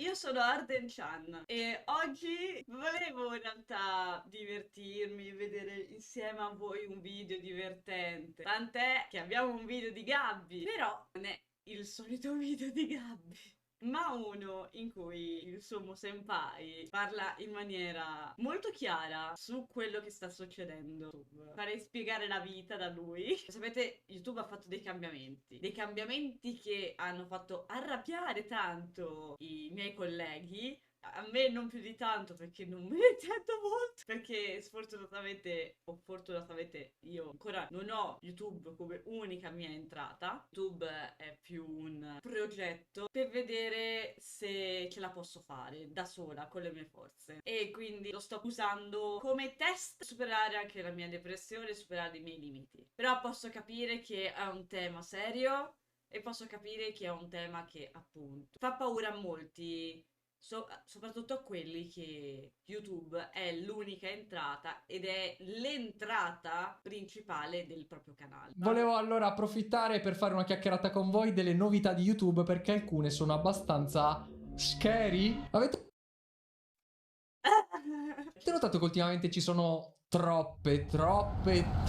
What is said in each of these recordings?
io sono Arden Chan e oggi volevo in realtà divertirmi, vedere insieme a voi un video divertente. Tant'è che abbiamo un video di Gabby, però non è il solito video di Gabby, ma uno in cui il Sumo Senpai parla in maniera molto chiara su quello che sta succedendo su YouTube. Farei spiegare la vita da lui. Sapete, YouTube ha fatto dei cambiamenti che hanno fatto arrabbiare tanto i miei colleghi. A me non più di tanto perché non me ne intendo molto. Perché sfortunatamente o fortunatamente io ancora non ho YouTube come unica mia entrata. YouTube è più un progetto per vedere se ce la posso fare da sola con le mie forze. E quindi lo sto usando come test per superare anche la mia depressione, superare i miei limiti. Però posso capire che è un tema serio e posso capire che è un tema che appunto fa paura a molti, soprattutto a quelli che YouTube è l'unica entrata ed è l'entrata principale del proprio canale. Volevo allora approfittare per fare una chiacchierata con voi delle novità di YouTube perché alcune sono abbastanza scary. Avete notato che ultimamente ci sono troppe pubblicità?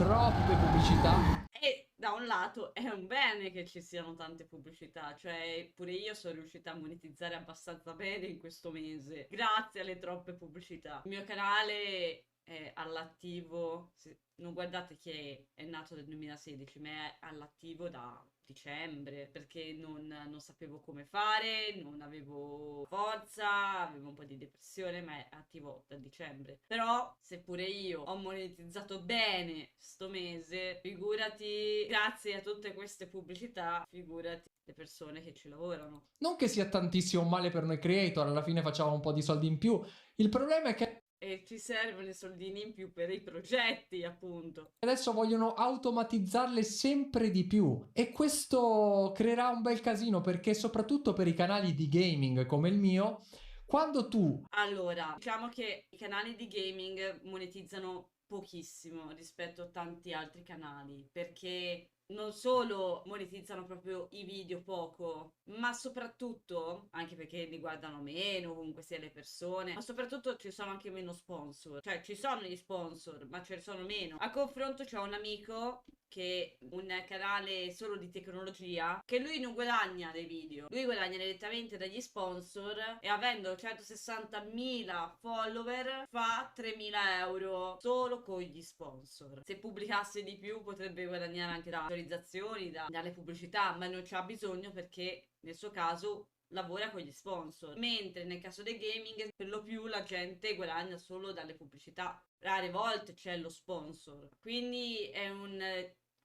E da un lato è un bene che ci siano tante pubblicità, cioè pure io sono riuscita a monetizzare abbastanza bene in questo mese, grazie alle troppe pubblicità. Il mio canale è all'attivo, non guardate che è nato nel 2016, ma è all'attivo da dicembre, perché non sapevo come fare, non avevo forza, avevo un po' di depressione, ma è attivo da dicembre. Però, seppure io ho monetizzato bene sto mese, figurati, grazie a tutte queste pubblicità, figurati le persone che ci lavorano. Non che sia tantissimo male per noi creator, alla fine facciamo un po' di soldi in più. Il problema è che E ci servono i soldini in più per i progetti, appunto. adesso vogliono automatizzarle sempre di più e questo creerà un bel casino perché soprattutto per i canali di gaming come il mio, quando tu Allora, diciamo che i canali di gaming monetizzano pochissimo rispetto a tanti altri canali, perché non solo monetizzano proprio i video poco, ma soprattutto, anche perché li guardano meno, comunque sia le persone, ma soprattutto ci sono anche meno sponsor. Cioè, ci sono gli sponsor, ma ce ne sono meno. A confronto c'ho un amico che un canale solo di tecnologia, che lui non guadagna dai video, lui guadagna direttamente dagli sponsor e avendo 160.000 follower fa 3.000 euro solo con gli sponsor. Se pubblicasse di più potrebbe guadagnare anche da autorizzazioni, dalle pubblicità, ma non c'ha bisogno perché nel suo caso lavora con gli sponsor, mentre nel caso del gaming per lo più la gente guadagna solo dalle pubblicità, rare volte c'è lo sponsor, quindi è un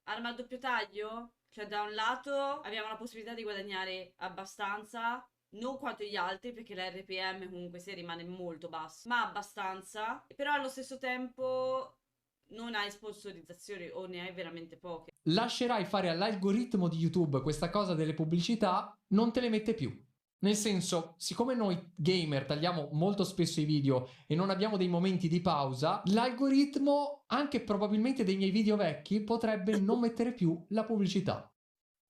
arma a doppio taglio, cioè da un lato abbiamo la possibilità di guadagnare abbastanza, non quanto gli altri perché l'RPM comunque si rimane molto basso, ma abbastanza, però allo stesso tempo non hai sponsorizzazioni o ne hai veramente poche. lascerai fare all'algoritmo di YouTube questa cosa delle pubblicità, non te le mette più. Nel senso, siccome noi gamer tagliamo molto spesso i video e non abbiamo dei momenti di pausa, l'algoritmo, anche probabilmente dei miei video vecchi, potrebbe non mettere più la pubblicità.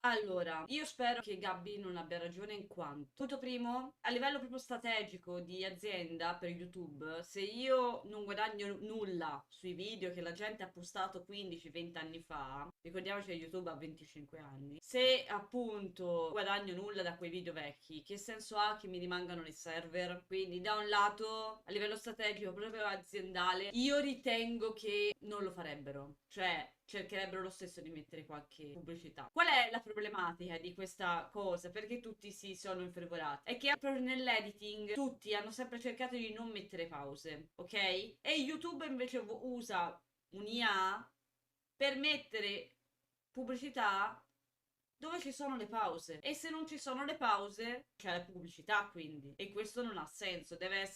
Allora, io spero che Gabby non abbia ragione in quanto, punto primo, a livello proprio strategico di azienda per YouTube, se io non guadagno nulla sui video che la gente ha postato 15-20 anni fa, ricordiamoci che YouTube ha 25 anni, se appunto guadagno nulla da quei video vecchi, che senso ha che mi rimangano nei server? Quindi da un lato, a livello strategico, proprio aziendale, io ritengo che non lo farebbero, cioè cercherebbero lo stesso di mettere qualche pubblicità. Qual è la problematica di questa cosa? Perché tutti si sono infervorati? È che proprio nell'editing tutti hanno sempre cercato di non mettere pause, ok? E YouTube invece usa un'IA per mettere pubblicità dove ci sono le pause. E se non ci sono le pause, c'è la pubblicità quindi. E questo non ha senso. Deve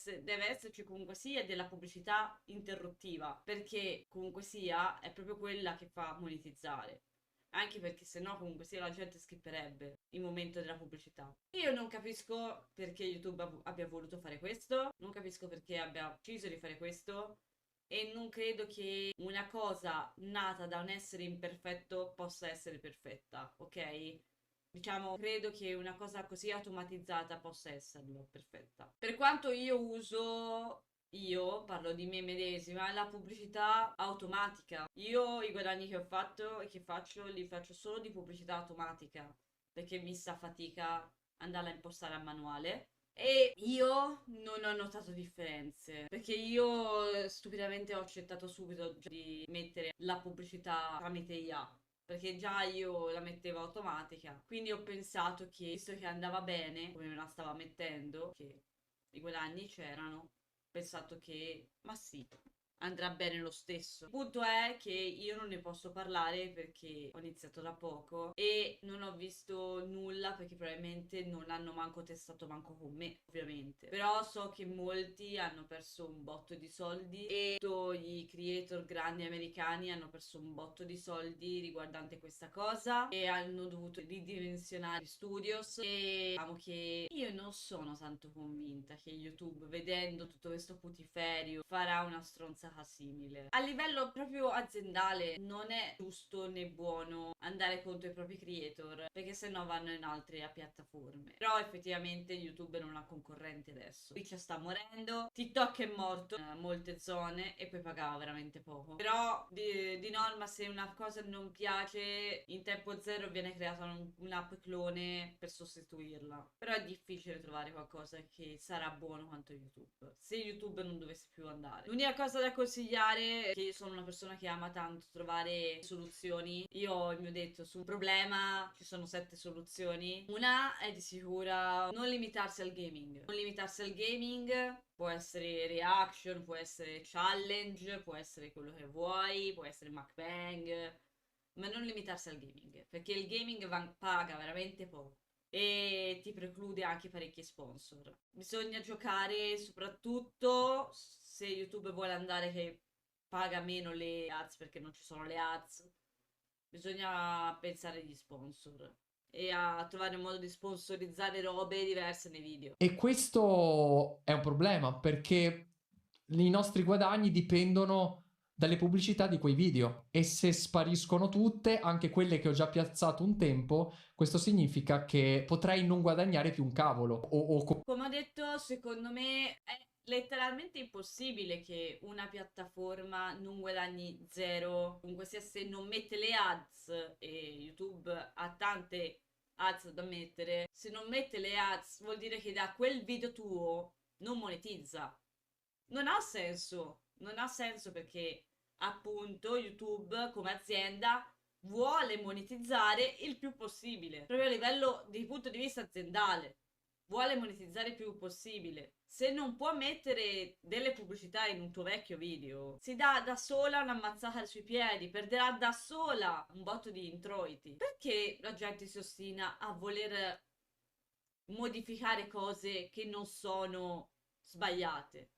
esserci comunque sia della pubblicità interruttiva. Perché comunque sia è proprio quella che fa monetizzare. Anche perché se no comunque sia la gente skipperebbe il momento della pubblicità. Io non capisco perché YouTube abbia voluto fare questo. Non capisco perché abbia deciso di fare questo e non credo che una cosa nata da un essere imperfetto possa essere perfetta, ok? Diciamo, credo che una cosa così automatizzata possa esserlo, perfetta. Per quanto io parlo di me medesima, la pubblicità automatica. Io i guadagni che ho fatto e che faccio li faccio solo di pubblicità automatica, perché mi sta fatica andarla a impostare a manuale. E io non ho notato differenze, perché io stupidamente ho accettato subito di mettere la pubblicità tramite IA, perché già io la mettevo automatica, quindi ho pensato che, visto che andava bene, come me la stava mettendo, che i guadagni c'erano, ho pensato che, ma sì, andrà bene lo stesso. Il punto è che io non ne posso parlare perché ho iniziato da poco e non ho visto nulla perché probabilmente non hanno manco testato manco con me, ovviamente. Però so che molti hanno perso un botto di soldi e tutti i creator grandi americani hanno perso un botto di soldi riguardante questa cosa e hanno dovuto ridimensionare gli studios e diciamo che io non sono tanto convinta che YouTube, vedendo tutto questo putiferio, farà una stronzata simile. A livello proprio aziendale non è giusto né buono andare contro i propri creator perché sennò vanno in altre piattaforme. Però effettivamente YouTube non ha concorrenti adesso. Twitch sta morendo, TikTok è morto in molte zone e poi pagava veramente poco. Però di norma se una cosa non piace in tempo zero viene creata un'app clone per sostituirla. Però è difficile trovare qualcosa che sarà buono quanto YouTube. Se YouTube non dovesse più andare. L'unica cosa da consigliare è che io sono una persona che ama tanto trovare soluzioni. Io ho il mio detto su un problema ci sono 7 soluzioni. Una è di sicura non limitarsi al gaming. Non limitarsi al gaming può essere reaction, può essere challenge, può essere quello che vuoi, può essere mukbang, ma non limitarsi al gaming, perché il gaming paga veramente poco e ti preclude anche parecchi sponsor. Bisogna giocare soprattutto se YouTube vuole andare che paga meno le ads perché non ci sono le ads. Bisogna pensare agli sponsor e a trovare un modo di sponsorizzare robe diverse nei video. E questo è un problema perché i nostri guadagni dipendono dalle pubblicità di quei video e se spariscono tutte, anche quelle che ho già piazzato un tempo, questo significa che potrei non guadagnare più un cavolo Come ho detto, secondo me è letteralmente impossibile che una piattaforma non guadagni zero, comunque sia se non mette le ads e YouTube ha tante ads da mettere, se non mette le ads vuol dire che da quel video tuo non monetizza. Non ha senso, non ha senso perché appunto YouTube come azienda vuole monetizzare il più possibile, proprio a livello di punto di vista aziendale. Vuole monetizzare il più possibile. Se non può mettere delle pubblicità in un tuo vecchio video, si dà da sola un'ammazzata sui piedi, perderà da sola un botto di introiti. Perché la gente si ostina a voler modificare cose che non sono sbagliate?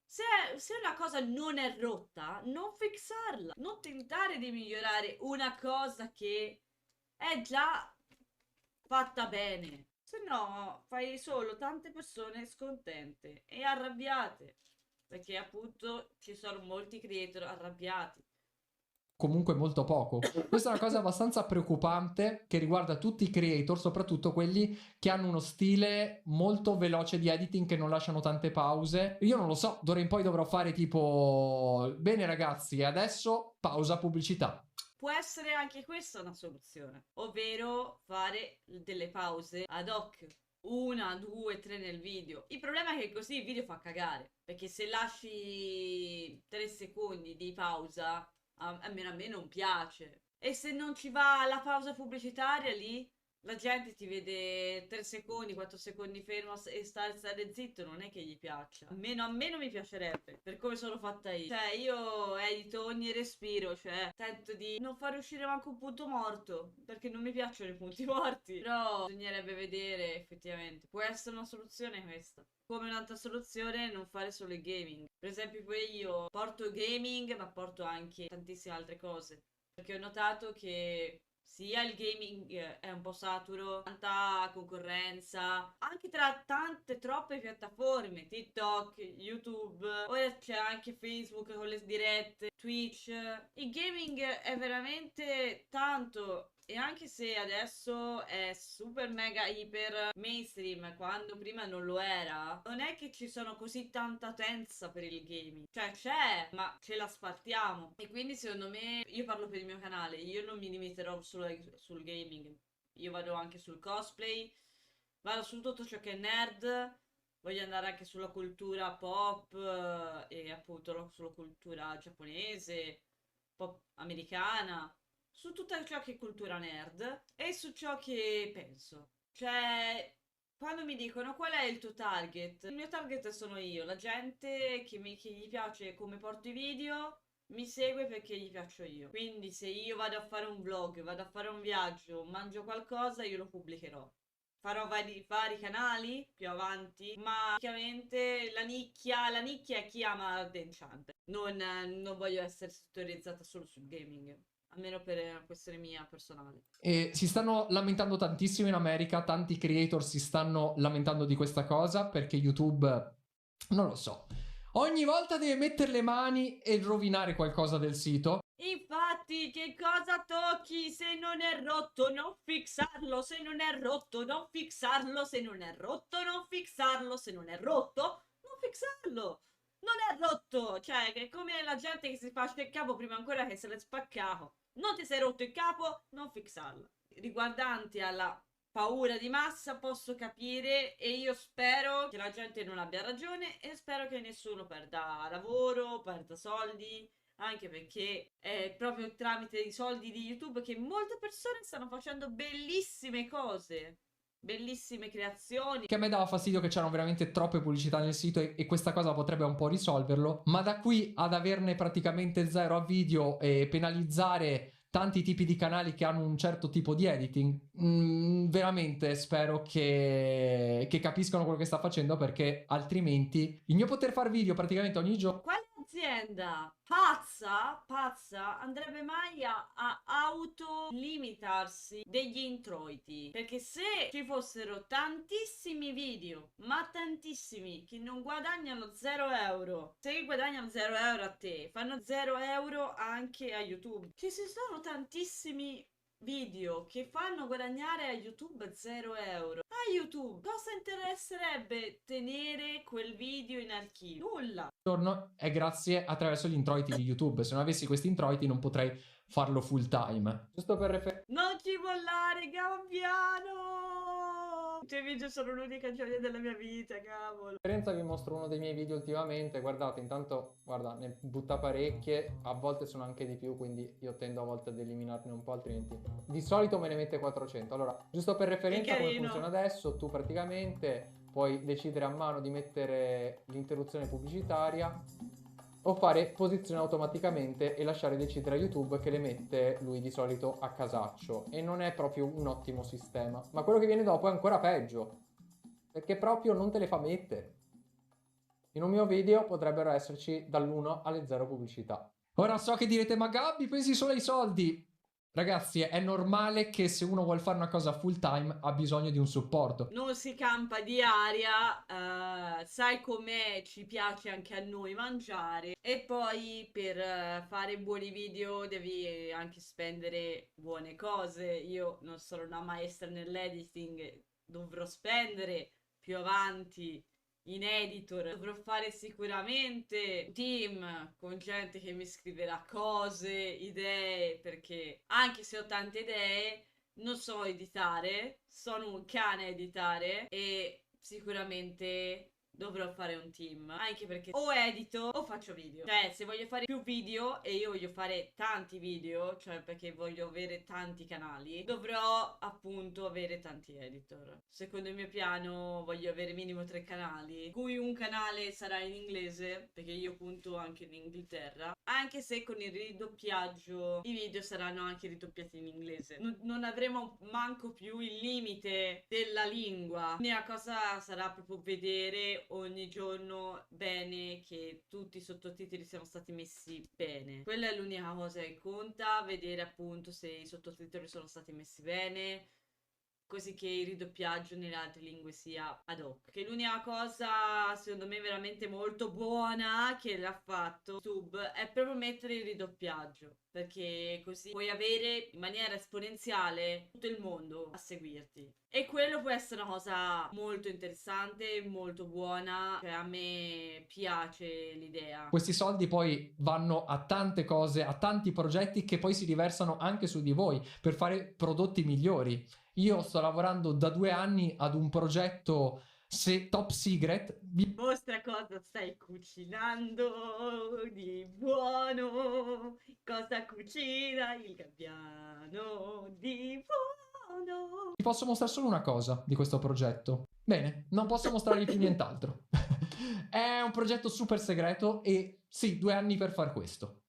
Se una cosa non è rotta, non fixarla, non tentare di migliorare una cosa che è già fatta bene. Se no, fai solo tante persone scontente e arrabbiate. Perché appunto ci sono molti creator arrabbiati. comunque molto poco. Questa è una cosa abbastanza preoccupante che riguarda tutti i creator, soprattutto quelli che hanno uno stile molto veloce di editing che non lasciano tante pause. Io non lo so, d'ora in poi dovrò fare tipo bene ragazzi, adesso pausa pubblicità. Può essere anche questa una soluzione, ovvero fare delle pause ad hoc. Una, due, tre nel video. Il problema è che così il video fa cagare. Perché se lasci 3 secondi di pausa, almeno a me non piace. E se non ci va la pausa pubblicitaria lì, la gente ti vede 3 secondi, 4 secondi fermo e stare zitto, non è che gli piaccia. Almeno a me non mi piacerebbe, per come sono fatta io. Cioè, io edito ogni respiro, cioè, tento di non far uscire manco un punto morto, perché non mi piacciono i punti morti. Però bisognerebbe vedere effettivamente. Può essere una soluzione questa. Come un'altra soluzione, non fare solo il gaming. Per esempio, pure io porto gaming, ma porto anche tantissime altre cose. Perché ho notato che sia il gaming è un po' saturo, tanta concorrenza, anche tra tante troppe piattaforme, TikTok, YouTube, ora c'è anche Facebook con le dirette, Twitch. Il gaming è veramente tanto. E anche se adesso è super mega iper mainstream, quando prima non lo era, non è che ci sono così tanta utenza per il gaming. Cioè c'è, ma ce la spartiamo. E quindi secondo me, io parlo per il mio canale, io non mi limiterò solo sul gaming. Io vado anche sul cosplay, vado su tutto ciò che è nerd. Voglio andare anche sulla cultura pop e appunto sulla cultura giapponese, pop americana, su tutto ciò che è cultura nerd e su ciò che penso. Cioè, quando mi dicono qual è il tuo target, il mio target sono io, la gente che gli piace come porto i video. Mi segue perché gli piaccio io. Quindi se io vado a fare un vlog, vado a fare un viaggio, mangio qualcosa, io lo pubblicherò. Farò vari canali più avanti, ma praticamente la nicchia è chi ama The Enchant. Non voglio essere settorizzata solo sul gaming, almeno per una questione mia personale. E si stanno lamentando tantissimo in America, tanti creator si stanno lamentando di questa cosa perché YouTube, non lo so, ogni volta deve mettere le mani e rovinare qualcosa del sito. Infatti, che cosa tocchi? Se non è rotto, non fixarlo. Se non è rotto, non fixarlo. Se non è rotto, non fixarlo. Se non è rotto, non fixarlo. Non è rotto. Cioè, è come la gente che si fa il capo prima ancora che se l'è spaccato. Non ti sei rotto il capo, non fixarlo. Riguardanti alla paura di massa, posso capire e io spero che la gente non abbia ragione e spero che nessuno perda lavoro, perda soldi, anche perché è proprio tramite i soldi di YouTube che molte persone stanno facendo bellissime cose, bellissime creazioni. Che a me dava fastidio che c'erano veramente troppe pubblicità nel sito e questa cosa potrebbe un po' risolverlo, ma da qui ad averne praticamente zero a video e penalizzare tanti tipi di canali che hanno un certo tipo di editing, veramente spero che capiscano quello che sta facendo, perché altrimenti il mio poter fare video praticamente ogni giorno. Quale azienda pazza andrebbe mai a autolimitarsi degli introiti? Perché se ci fossero tantissimi video, ma tantissimi, che non guadagnano 0 euro, se guadagnano 0 euro a te, fanno 0 euro anche a YouTube. Ci sono tantissimi video che fanno guadagnare a YouTube 0 euro. A YouTube cosa interesserebbe tenere quel video in archivio? Nulla. Giorno è grazie attraverso gli introiti di YouTube. Se non avessi questi introiti non potrei farlo full time. Giusto per Non ci mollare, Gabbiano! I tuoi video sono l'unica gioia della mia vita, cavolo. referenza vi mostro uno dei miei video ultimamente. Guardate, intanto, guarda, ne butta parecchie, a volte sono anche di più, quindi io tendo a volte ad eliminarne un po', altrimenti di solito me ne mette 400. Allora, giusto per referenza, come funziona adesso, tu praticamente puoi decidere a mano di mettere l'interruzione pubblicitaria o fare posizione automaticamente e lasciare decidere a YouTube, che le mette lui di solito a casaccio, e non è proprio un ottimo sistema. Ma quello che viene dopo è ancora peggio, perché proprio non te le fa mettere. In un mio video potrebbero esserci dall'1 alle 0 pubblicità. Ora so che direte, ma Gabby, pensi solo ai soldi? Ragazzi, è normale che se uno vuole fare una cosa full time ha bisogno di un supporto. Non si campa di aria, sai com'è, ci piace anche a noi mangiare. E poi per fare buoni video devi anche spendere buone cose. Io non sono una maestra nell'editing, dovrò spendere più avanti in editor, dovrò fare sicuramente un team con gente che mi scriverà cose, idee, perché anche se ho tante idee non so editare, sono un cane a editare e sicuramente dovrò fare un team, anche perché o edito o faccio video. Cioè, se voglio fare più video e io voglio fare tanti video, cioè perché voglio avere tanti canali, dovrò appunto avere tanti editor. Secondo il mio piano voglio avere minimo 3 canali, cui un canale sarà in inglese, perché io punto anche in Inghilterra, anche se con il ridoppiaggio i video saranno anche ridoppiati in inglese. Non avremo manco più il limite della lingua. L'unica cosa sarà proprio vedere ogni giorno bene che tutti i sottotitoli siano stati messi bene. Quella è l'unica cosa che conta, vedere appunto se i sottotitoli sono stati messi bene, così che il ridoppiaggio nelle altre lingue sia ad hoc. Che l'unica cosa, secondo me, veramente molto buona che l'ha fatto YouTube è proprio mettere il ridoppiaggio, perché così puoi avere in maniera esponenziale tutto il mondo a seguirti. E quello può essere una cosa molto interessante, molto buona, cioè a me piace l'idea. Questi soldi poi vanno a tante cose, a tanti progetti che poi si riversano anche su di voi per fare prodotti migliori. Io sto lavorando da 2 anni ad un progetto top secret. Mostra cosa stai cucinando di buono, cosa cucina il gabbiano di buono. Vi posso mostrare solo una cosa di questo progetto. Bene, non posso mostrarvi più nient'altro. È un progetto super segreto e sì, 2 anni per far questo.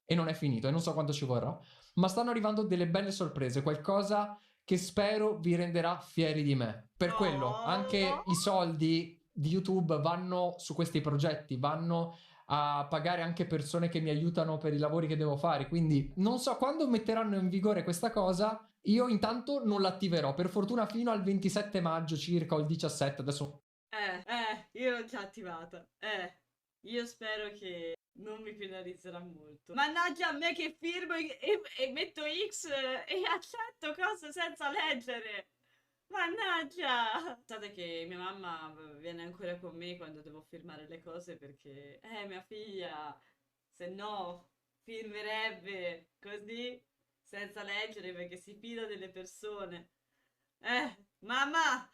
E non è finito, e non so quanto ci vorrà. Ma stanno arrivando delle belle sorprese, qualcosa che spero vi renderà fieri di me. Per quello, anche i soldi di YouTube vanno su questi progetti, vanno a pagare anche persone che mi aiutano per i lavori che devo fare. Quindi non so quando metteranno in vigore questa cosa. Io intanto non l'attiverò, per fortuna fino al 27 maggio circa o il 17, adesso. Io l'ho già attivata. Io spero che non mi penalizzerà molto. Mannaggia a me che firmo e metto X e accetto cose senza leggere. Mannaggia! Pensate che mia mamma viene ancora con me quando devo firmare le cose perché, mia figlia, se no, firmerebbe così senza leggere perché si fida delle persone. Mamma,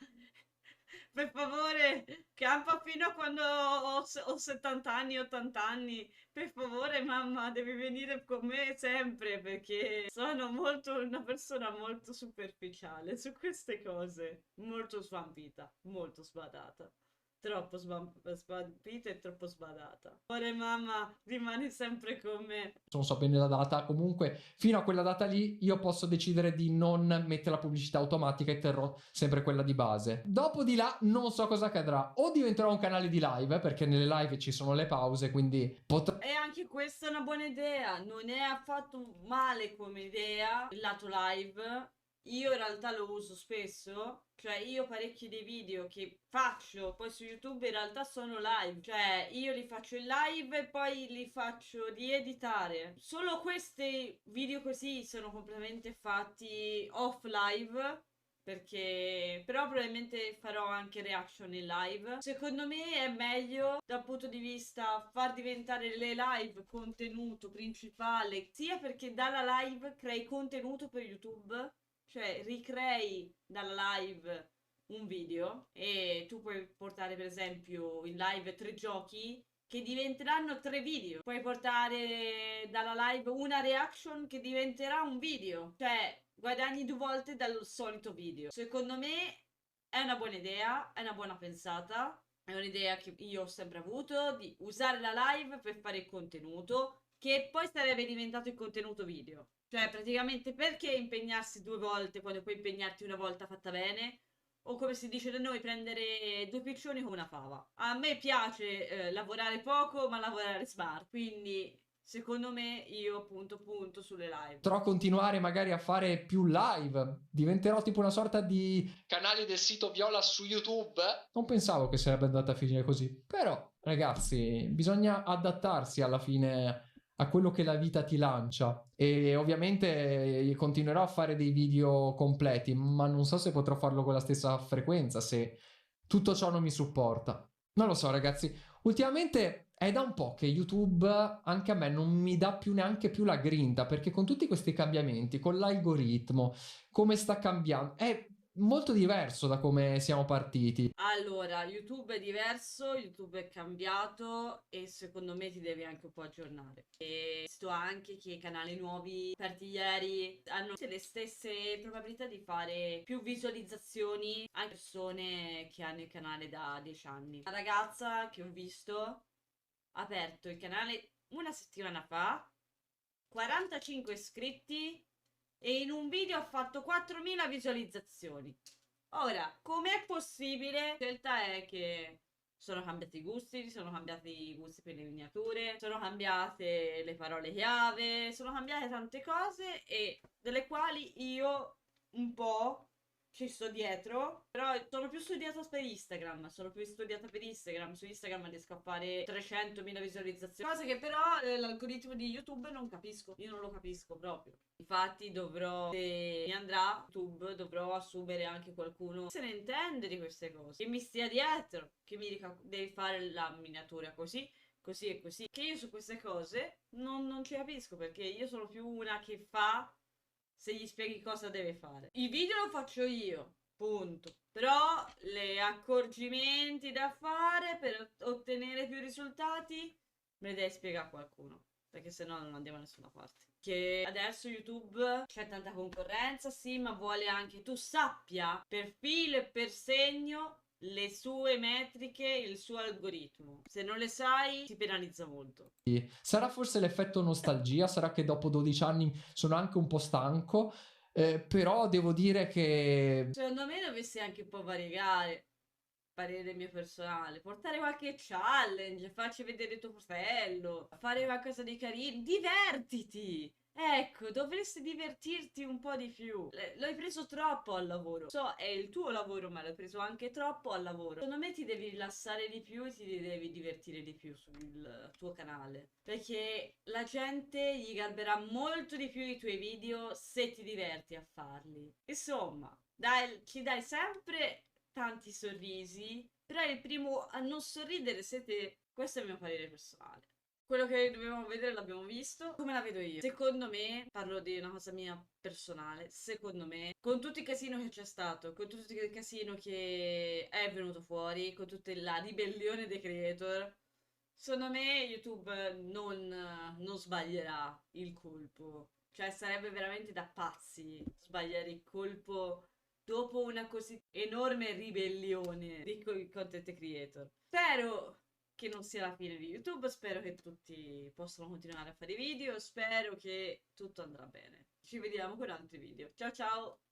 per favore, campa fino a quando ho 70 anni, 80 anni. Per favore, mamma, devi venire con me sempre perché sono molto una persona molto superficiale su queste cose. Molto svampita, molto sbadata. Troppo svampita e troppo sbadata. Ora, mamma, rimani sempre con me. Non so bene la data, comunque fino a quella data lì io posso decidere di non mettere la pubblicità automatica e terrò sempre quella di base. Dopo di là non so cosa accadrà, o diventerò un canale di live perché nelle live ci sono le pause, quindi E anche questa è una buona idea, non è affatto male come idea, il lato live. Io in realtà lo uso spesso, cioè io parecchi dei video che faccio poi su YouTube in realtà sono live, cioè io li faccio in live e poi li faccio rieditare. Solo questi video così sono completamente fatti off live perché però probabilmente farò anche reaction in live. Secondo me è meglio dal punto di vista far diventare le live contenuto principale, sia perché dalla live crei contenuto per YouTube, cioè ricrei dalla live un video e tu puoi portare per esempio in live 3 giochi che diventeranno 3 video. Puoi portare dalla live una reaction che diventerà un video. Cioè, guadagni 2 volte dal solito video. Secondo me è una buona idea, è una buona pensata. È un'idea che io ho sempre avuto di usare la live per fare il contenuto che poi sarebbe diventato il contenuto video. Cioè, praticamente perché impegnarsi 2 volte quando puoi impegnarti una volta fatta bene? O come si dice da noi, prendere 2 piccioni con una fava. A me piace lavorare poco, ma lavorare smart. Quindi, secondo me, io appunto punto sulle live. potrò continuare magari a fare più live, diventerò tipo una sorta di canale del sito Viola su YouTube. Non pensavo che sarebbe andata a finire così, però ragazzi, bisogna adattarsi alla fine a quello che la vita ti lancia e ovviamente continuerò a fare dei video completi, ma non so se potrò farlo con la stessa frequenza se tutto ciò non mi supporta. Non lo so, ragazzi. Ultimamente è da un po' che YouTube anche a me non mi dà più neanche più la grinta, perché con tutti questi cambiamenti, con l'algoritmo, come sta cambiando, è molto diverso da come siamo partiti. Allora, YouTube è diverso, YouTube è cambiato e secondo me ti devi anche un po' aggiornare. E visto anche che i canali nuovi aperti ieri hanno le stesse probabilità di fare più visualizzazioni anche persone che hanno il canale da 10 anni. Una ragazza che ho visto ha aperto il canale una settimana fa, 45 iscritti e in un video ha fatto 4.000 visualizzazioni. Ora, com'è possibile? La scelta è che sono cambiati i gusti, sono cambiati i gusti per le miniature, sono cambiate le parole chiave, sono cambiate tante cose e delle quali io un po' ci sto dietro, però sono più studiata per Instagram, su Instagram riesco a fare 300.000 visualizzazioni, cose che però l'algoritmo di YouTube non capisco, io non lo capisco proprio. Infatti dovrò, se mi andrà YouTube, dovrò assumere anche qualcuno che se ne intende di queste cose, che mi stia dietro, che mi dica devi fare la miniatura così, così e così. Che io su queste cose non ci capisco, perché io sono più una che fa se gli spieghi cosa deve fare. I video lo faccio io, punto. Però le accorgimenti da fare per ottenere più risultati me le deve spiegare qualcuno, perché sennò non andiamo da nessuna parte. Che adesso YouTube c'è tanta concorrenza, sì, ma vuole anche tu sappia per filo e per segno le sue metriche, il suo algoritmo. Se non le sai, ti penalizza molto. Sarà forse l'effetto nostalgia, sarà che dopo 12 anni sono anche un po' stanco, però devo dire che Secondo me dovresti anche un po' variegare. Parere mio personale, portare qualche challenge, farci vedere tuo fratello, fare qualcosa di carino, divertiti! Ecco, dovresti divertirti un po' di più. L'hai preso troppo al lavoro. So, è il tuo lavoro, ma l'hai preso anche troppo al lavoro. Secondo me ti devi rilassare di più e ti devi divertire di più sul tuo canale. Perché la gente gli garberà molto di più i tuoi video se ti diverti a farli. Insomma, dai, ci dai sempre tanti sorrisi, però il primo a non sorridere siete. Questo è il mio parere personale. Quello che dovevamo vedere l'abbiamo visto. Come la vedo io? Secondo me, parlo di una cosa mia personale, secondo me, con tutto il casino che c'è stato, con tutto il casino che è venuto fuori, con tutta la ribellione dei creator, secondo me YouTube non sbaglierà il colpo. Cioè, sarebbe veramente da pazzi sbagliare il colpo dopo una così enorme ribellione di content creator. Spero che non sia la fine di YouTube, spero che tutti possano continuare a fare video, spero che tutto andrà bene. Ci vediamo con altri video. Ciao ciao!